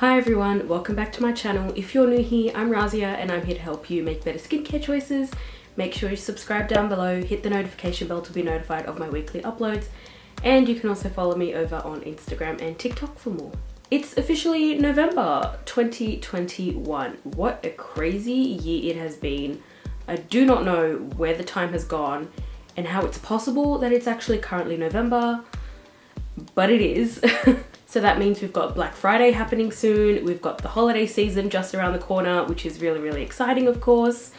Hi everyone, welcome back to my channel. If you're new here, I'm Razia and I'm here to help you make better skincare choices. Make sure you subscribe down below, hit the notification bell to be notified of my weekly uploads, and you can also follow me over on Instagram and TikTok for more. It's officially November 2021. What a crazy year it has been. I do not know where the time has gone and how it's possible that it's actually currently November, but it is. So that means we've got Black Friday happening soon, we've got the holiday season just around the corner, which is really exciting, of course.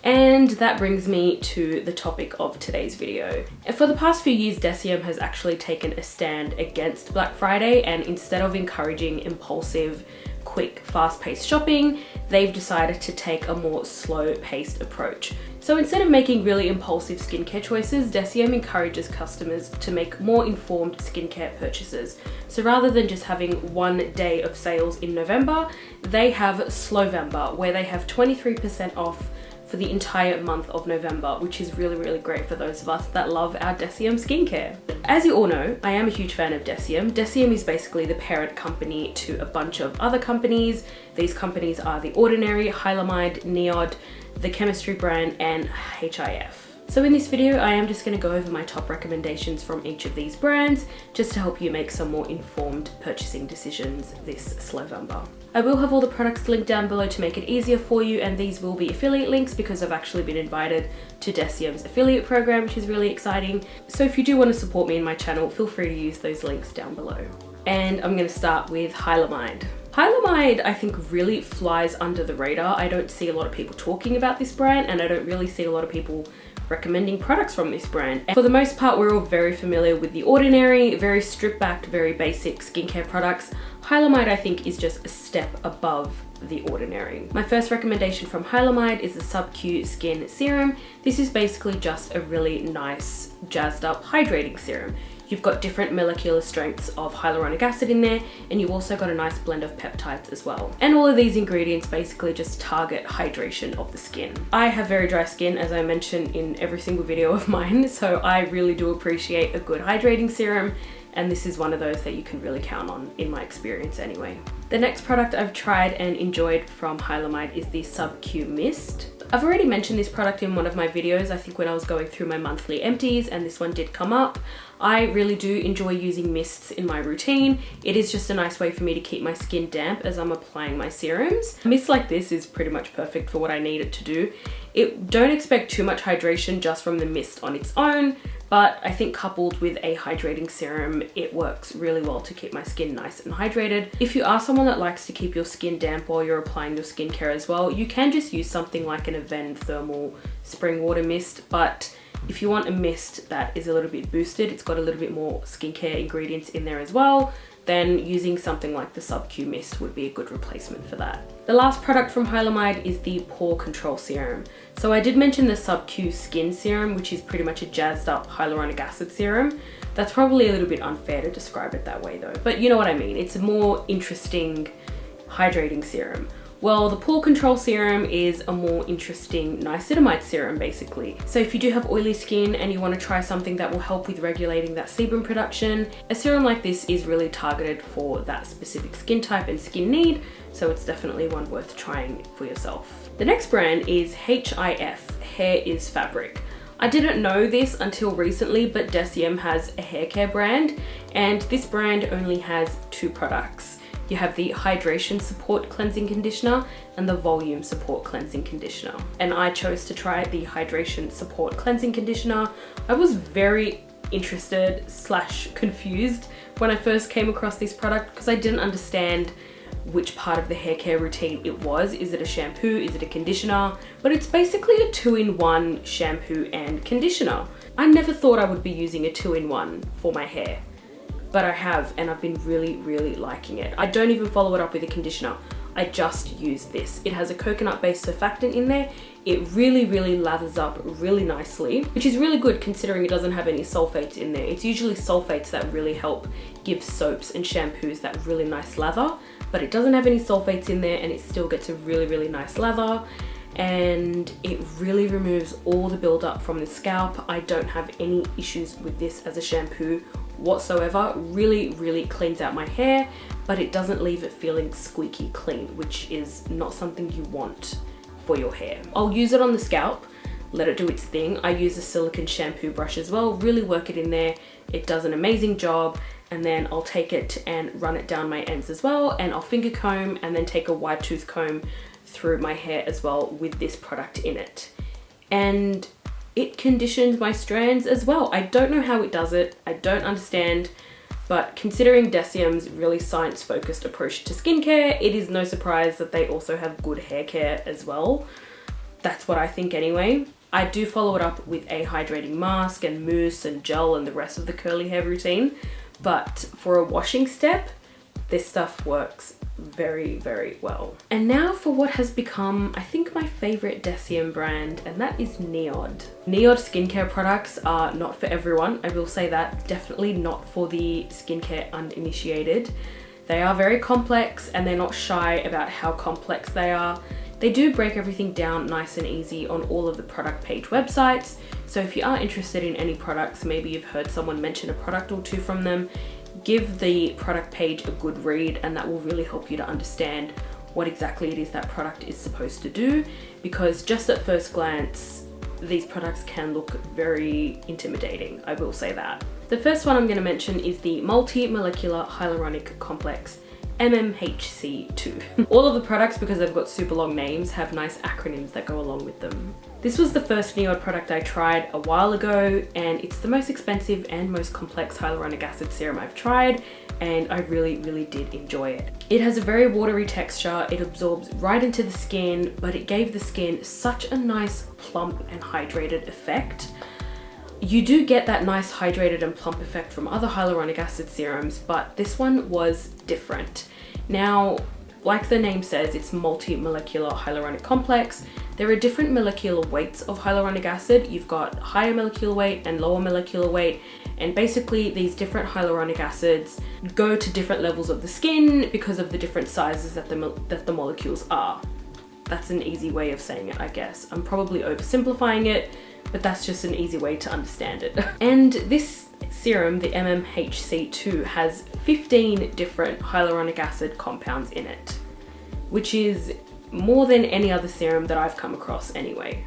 And that brings me to the topic of today's video. And for the past few years, Deciem has actually taken a stand against Black Friday, and instead of encouraging impulsive, quick, fast-paced shopping, they've decided to take a more slow-paced approach. So instead of making really impulsive skincare choices, Deciem encourages customers to make more informed skincare purchases. So rather than just having one day of sales in November, they have SLOVEMBER, where they have 23% off for the entire month of November, which is really great for those of us that love our Deciem skincare. As you all know, I am a huge fan of Deciem. Deciem is basically the parent company to a bunch of other companies. These companies are The Ordinary, Hylamide, NIOD, the chemistry brand, and HIF. So in this video, I am just going to go over my top recommendations from each of these brands, just to help you make some more informed purchasing decisions this SLOVEMBER. I will have all the products linked down below to make it easier for you, and these will be affiliate links because I've actually been invited to Deciem's affiliate program, which is really exciting. So if you do want to support me in my channel, feel free to use those links down below. And I'm going to start with Hylamide. Hylamide, I think, really flies under the radar. I don't see a lot of people talking about this brand, and I don't really see a lot of people recommending products from this brand. And for the most part, we're all very familiar with The Ordinary, very stripped-back, very basic skincare products. Hylamide, I think, is just a step above The Ordinary. My first recommendation from Hylamide is the Sub-Q Skin Serum. This is basically just a really nice, jazzed up hydrating serum. You've got different molecular strengths of hyaluronic acid in there, and you've also got a nice blend of peptides as well. And all of these ingredients basically just target hydration of the skin. I have very dry skin, as I mentioned in every single video of mine, so I really do appreciate a good hydrating serum, and this is one of those that you can really count on, in my experience anyway. The next product I've tried and enjoyed from Hylamide is the Sub-Q Mist. I've already mentioned this product in one of my videos, I think when I was going through my monthly empties, and this one did come up. I really do enjoy using mists in my routine. It is just a nice way for me to keep my skin damp as I'm applying my serums. A mist like this is pretty much perfect for what I need it to do. Don't expect too much hydration just from the mist on its own, but I think coupled with a hydrating serum, it works really well to keep my skin nice and hydrated. If you are someone that likes to keep your skin damp while you're applying your skincare as well, you can just use something like an Avène Thermal Spring Water Mist, but if you want a mist that is a little bit boosted, it's got a little bit more skincare ingredients in there as well, then using something like the Sub-Q Mist would be a good replacement for that. The last product from Hylamide is the Pore Control Serum. So I did mention the Sub-Q Skin Serum, which is pretty much a jazzed up hyaluronic acid serum. That's probably a little bit unfair to describe it that way though, but you know what I mean. It's a more interesting hydrating serum. Well, the Pore Control Serum is a more interesting niacinamide serum basically. So if you do have oily skin and you want to try something that will help with regulating that sebum production, a serum like this is really targeted for that specific skin type and skin need, so it's definitely one worth trying for yourself. The next brand is HIF, Hair is Fabric. I didn't know this until recently, but Deciem has a hair care brand, and this brand only has two products. You have the Hydration Support Cleansing Conditioner and the Volume Support Cleansing Conditioner. And I chose to try the Hydration Support Cleansing Conditioner. I was very interested / confused when I first came across this product because I didn't understand which part of the hair care routine it was. Is it a shampoo? Is it a conditioner? But it's basically a 2-in-1 shampoo and conditioner. I never thought I would be using a 2-in-1 for my hair, but I have, and I've been really liking it. I don't even follow it up with a conditioner. I just use this. It has a coconut-based surfactant in there. It really lathers up really nicely, which is really good considering it doesn't have any sulfates in there. It's usually sulfates that really help give soaps and shampoos that really nice lather, but it doesn't have any sulfates in there and it still gets a really nice lather. And it really removes all the buildup from the scalp. I don't have any issues with this as a shampoo whatsoever. Really cleans out my hair, but it doesn't leave it feeling squeaky clean, which is not something you want for your hair. I'll use it on the scalp, let it do its thing. I use a silicone shampoo brush as well, really work it in there. It does an amazing job. And then I'll take it and run it down my ends as well, and I'll finger comb and then take a wide tooth comb through my hair as well with this product in it. And it conditions my strands as well. I don't know how it does it, I don't understand, but considering Deciem's really science-focused approach to skincare, it is no surprise that they also have good hair care as well. That's what I think anyway. I do follow it up with a hydrating mask and mousse and gel and the rest of the curly hair routine. But for a washing step, this stuff works very well. And now for what has become, I think, my favorite Deciem brand, and that is NIOD. NIOD skincare products are not for everyone, I will say that. Definitely not for the skincare uninitiated. They are very complex and they're not shy about how complex they are. They do break everything down nice and easy on all of the product page websites. So if you are interested in any products, maybe you've heard someone mention a product or two from them, give the product page a good read, and that will really help you to understand what exactly it is that product is supposed to do, because just at first glance, these products can look very intimidating, I will say that. The first one I'm going to mention is the Multi-Molecular Hyaluronic Complex, MMHC2. All of the products, because they've got super long names, have nice acronyms that go along with them. This was the first NIOD product I tried a while ago, and it's the most expensive and most complex hyaluronic acid serum I've tried, and I really did enjoy it. It has a very watery texture, it absorbs right into the skin, but it gave the skin such a nice plump and hydrated effect. You do get that nice hydrated and plump effect from other hyaluronic acid serums, but this one was different. Now, like the name says, it's multi-molecular hyaluronic complex. There are different molecular weights of hyaluronic acid. You've got higher molecular weight and lower molecular weight, and basically these different hyaluronic acids go to different levels of the skin because of the different sizes that the molecules are. That's an easy way of saying it, I guess. I'm probably oversimplifying it, but that's just an easy way to understand it. And this serum, the MMHC2, has 15 different hyaluronic acid compounds in it, which is more than any other serum that I've come across anyway.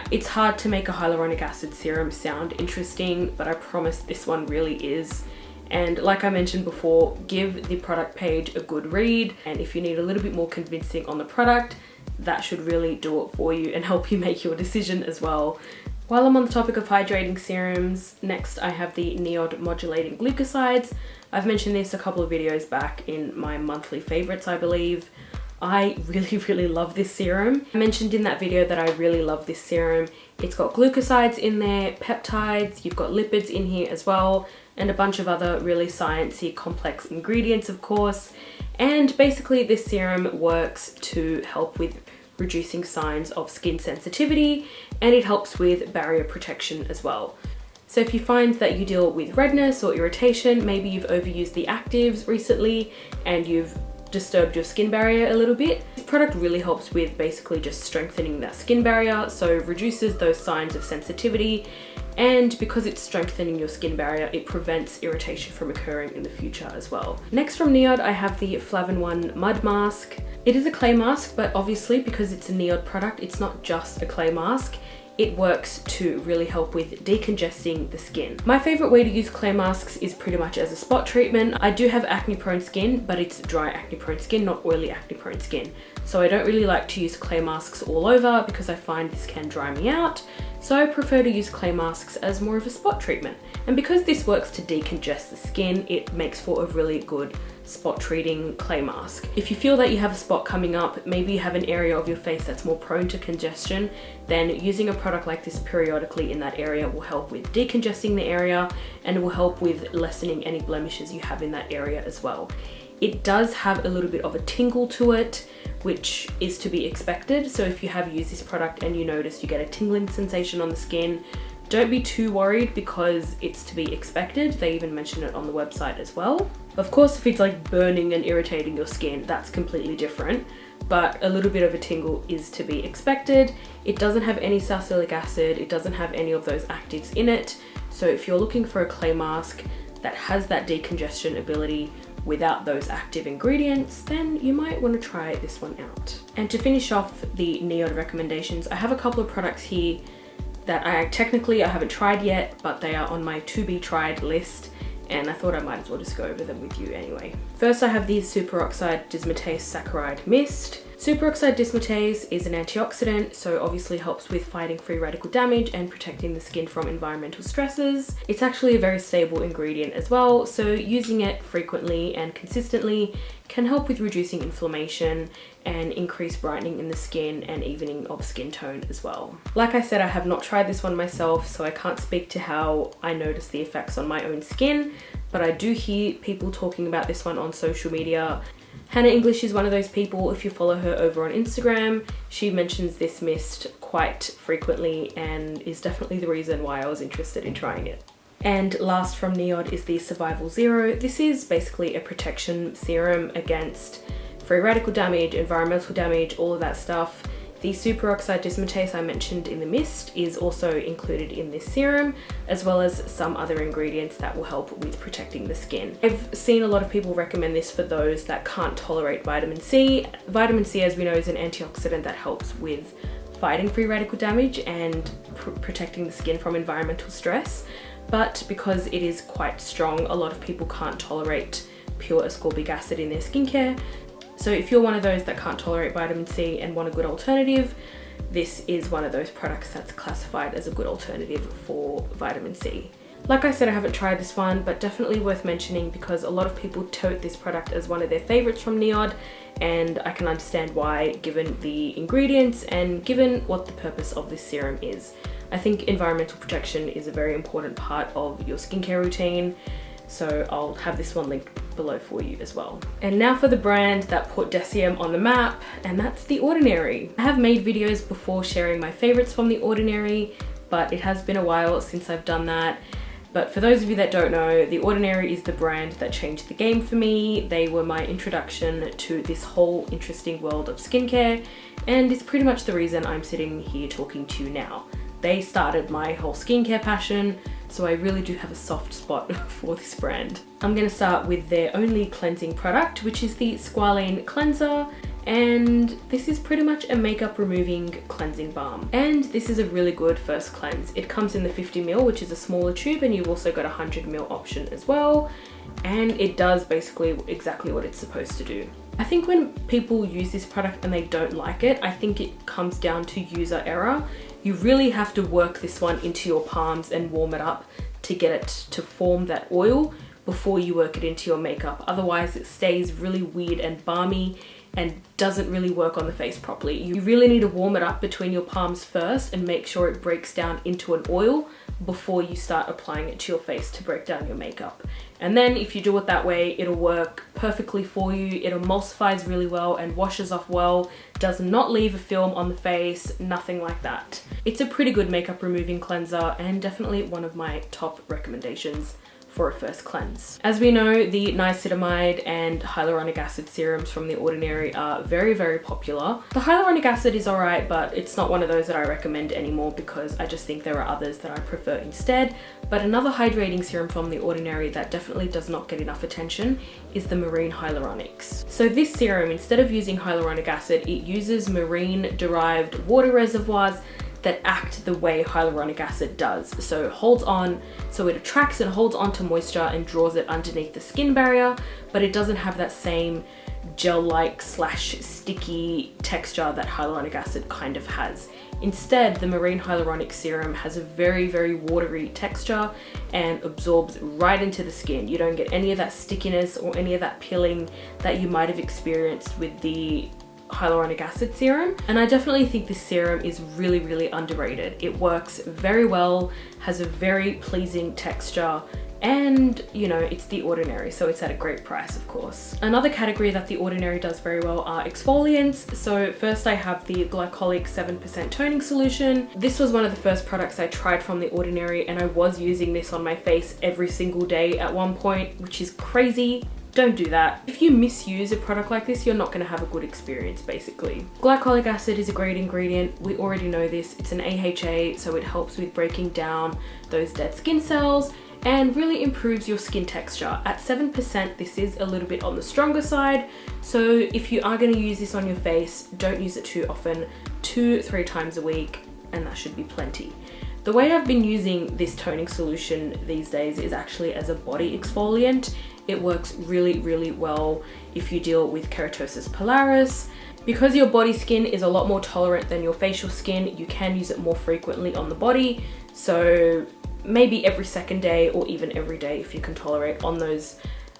It's hard to make a hyaluronic acid serum sound interesting, but I promise this one really is. And like I mentioned before, give the product page a good read, and if you need a little bit more convincing on the product, that should really do it for you and help you make your decision as well. While I'm on the topic of hydrating serums, next I have the NIOD Modulating Glucosides. I've mentioned this a couple of videos back in my monthly favorites, I believe. I really love this serum. I mentioned in that video that I really love this serum. It's got glucosides in there, peptides, you've got lipids in here as well, and a bunch of other really sciencey complex ingredients, of course. And basically this serum works to help with reducing signs of skin sensitivity, and it helps with barrier protection as well. So if you find that you deal with redness or irritation, maybe you've overused the actives recently and you've disturbed your skin barrier a little bit, this product really helps with basically just strengthening that skin barrier, so reduces those signs of sensitivity, and because it's strengthening your skin barrier, it prevents irritation from occurring in the future as well. Next from NIOD, I have the Flavin 1 Mud Mask. It is a clay mask, but obviously because it's a NIOD product, it's not just a clay mask. It works to really help with decongesting the skin. My favorite way to use clay masks is pretty much as a spot treatment. I do have acne prone skin, but it's dry acne prone skin, not oily acne prone skin. So I don't really like to use clay masks all over because I find this can dry me out. So I prefer to use clay masks as more of a spot treatment. And because this works to decongest the skin, it makes for a really good spot treating clay mask. If you feel that you have a spot coming up, maybe you have an area of your face that's more prone to congestion, then using a product like this periodically in that area will help with decongesting the area, and it will help with lessening any blemishes you have in that area as well. It does have a little bit of a tingle to it, which is to be expected. So if you have used this product and you notice you get a tingling sensation on the skin, don't be too worried because it's to be expected. They even mention it on the website as well. Of course, if it's like burning and irritating your skin, that's completely different, but a little bit of a tingle is to be expected. It doesn't have any salicylic acid, it doesn't have any of those actives in it. So if you're looking for a clay mask that has that decongestion ability without those active ingredients, then you might want to try this one out. And to finish off the NIOD recommendations, I have a couple of products here that I haven't tried yet, but they are on my to be tried list, and I thought I might as well just go over them with you anyway. First, I have the superoxide dismutase saccharide mist. Superoxide dismutase is an antioxidant, so obviously helps with fighting free radical damage and protecting the skin from environmental stresses. It's actually a very stable ingredient as well, so using it frequently and consistently can help with reducing inflammation and increase brightening in the skin and evening of skin tone as well. Like I said, I have not tried this one myself, so I can't speak to how I notice the effects on my own skin, but I do hear people talking about this one on social media. Hannah English is one of those people. If you follow her over on Instagram, she mentions this mist quite frequently and is definitely the reason why I was interested in trying it. And last from NIOD is the Survival Zero. This is basically a protection serum against free radical damage, environmental damage, all of that stuff. The superoxide dismutase I mentioned in the mist is also included in this serum, as well as some other ingredients that will help with protecting the skin. I've seen a lot of people recommend this for those that can't tolerate vitamin C. Vitamin C, as we know, is an antioxidant that helps with fighting free radical damage and protecting the skin from environmental stress. But because it is quite strong, a lot of people can't tolerate pure ascorbic acid in their skincare. So if you're one of those that can't tolerate vitamin C and want a good alternative, this is one of those products that's classified as a good alternative for vitamin C. Like I said, I haven't tried this one, but definitely worth mentioning because a lot of people tote this product as one of their favorites from NIOD, and I can understand why, given the ingredients and given what the purpose of this serum is. I think environmental protection is a very important part of your skincare routine, so I'll have this one linked below for you as well. And now for the brand that put Deciem on the map, and that's The Ordinary. I have made videos before sharing my favorites from The Ordinary, but it has been a while since I've done that. But for those of you that don't know, The Ordinary is the brand that changed the game for me. They were my introduction to this whole interesting world of skincare, and it's pretty much the reason I'm sitting here talking to you now. They started my whole skincare passion, so I really do have a soft spot for this brand. I'm gonna start with their only cleansing product, which is the Squalane Cleanser, and this is pretty much a makeup removing cleansing balm. And this is a really good first cleanse. It comes in the 50ml, which is a smaller tube, and you've also got a 100ml option as well. And it does basically exactly what it's supposed to do. I think when people use this product and they don't like it, I think it comes down to user error. You really have to work this one into your palms and warm it up to get it to form that oil before you work it into your makeup. Otherwise it stays really weird and balmy and doesn't really work on the face properly. You really need to warm it up between your palms first and make sure it breaks down into an oil before you start applying it to your face to break down your makeup. And then if you do it that way, it'll work perfectly for you. It emulsifies really well and washes off well, does not leave a film on the face, nothing like that. It's a pretty good makeup removing cleanser and definitely one of my top recommendations for a first cleanse. As we know, the niacinamide and hyaluronic acid serums from The Ordinary are very, very popular. The hyaluronic acid is alright, but it's not one of those that I recommend anymore because I just think there are others that I prefer instead. But another hydrating serum from The Ordinary that definitely does not get enough attention is the marine hyaluronics. So this serum, instead of using hyaluronic acid, it uses marine derived water reservoirs that act the way hyaluronic acid does. So it attracts and holds onto moisture and draws it underneath the skin barrier, but it doesn't have that same gel-like / sticky texture that hyaluronic acid kind of has. Instead, the marine hyaluronic serum has a very, very watery texture and absorbs right into the skin. You don't get any of that stickiness or any of that peeling that you might have experienced with the hyaluronic acid serum. And I definitely think this serum is really, really underrated. It works very well, has a very pleasing texture, and you know, it's The Ordinary, so it's at a great price, of course. Another category that The Ordinary does very well are exfoliants. So first I have the glycolic 7% toning solution. This was one of the first products I tried from The Ordinary, and I was using this on my face every single day at one point, which is crazy. Don't do that. If you misuse a product like this, you're not going to have a good experience, basically. Glycolic acid is a great ingredient. We already know this. It's an AHA, so it helps with breaking down those dead skin cells and really improves your skin texture. At 7%, this is a little bit on the stronger side, so if you are going to use this on your face, don't use it too often, 2-3 times a week, and that should be plenty. The way I've been using this toning solution these days is actually as a body exfoliant. It works really, really well if you deal with keratosis pilaris. Because your body skin is a lot more tolerant than your facial skin, you can use it more frequently on the body. So maybe every second day or even every day if you can tolerate on those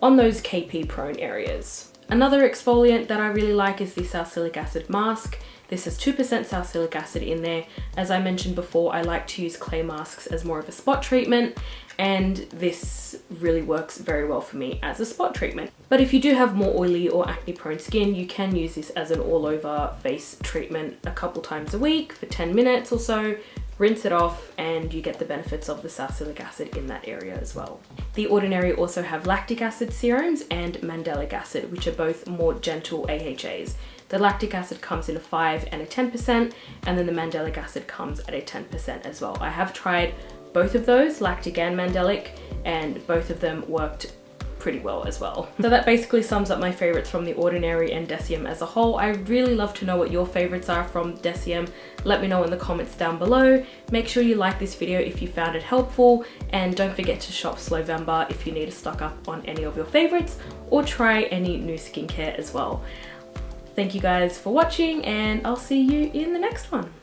KP prone areas. Another exfoliant that I really like is the salicylic acid mask. This has 2% salicylic acid in there. As I mentioned before, I like to use clay masks as more of a spot treatment, and this really works very well for me as a spot treatment. But if you do have more oily or acne prone skin, you can use this as an all over face treatment a couple times a week for 10 minutes or so. Rinse it off and you get the benefits of the salicylic acid in that area as well. The Ordinary also have lactic acid serums and mandelic acid, which are both more gentle AHAs. The lactic acid comes in a 5 and a 10%, and then the mandelic acid comes at a 10% as well. I have tried both of those, lactic and mandelic, and both of them worked pretty well as well. So that basically sums up my favorites from The Ordinary and Deciem as a whole. I really love to know what your favorites are from Deciem. Let me know in the comments down below. Make sure you like this video if you found it helpful, and don't forget to shop SLOVEMBER if you need to stock up on any of your favorites or try any new skincare as well. Thank you guys for watching, and I'll see you in the next one.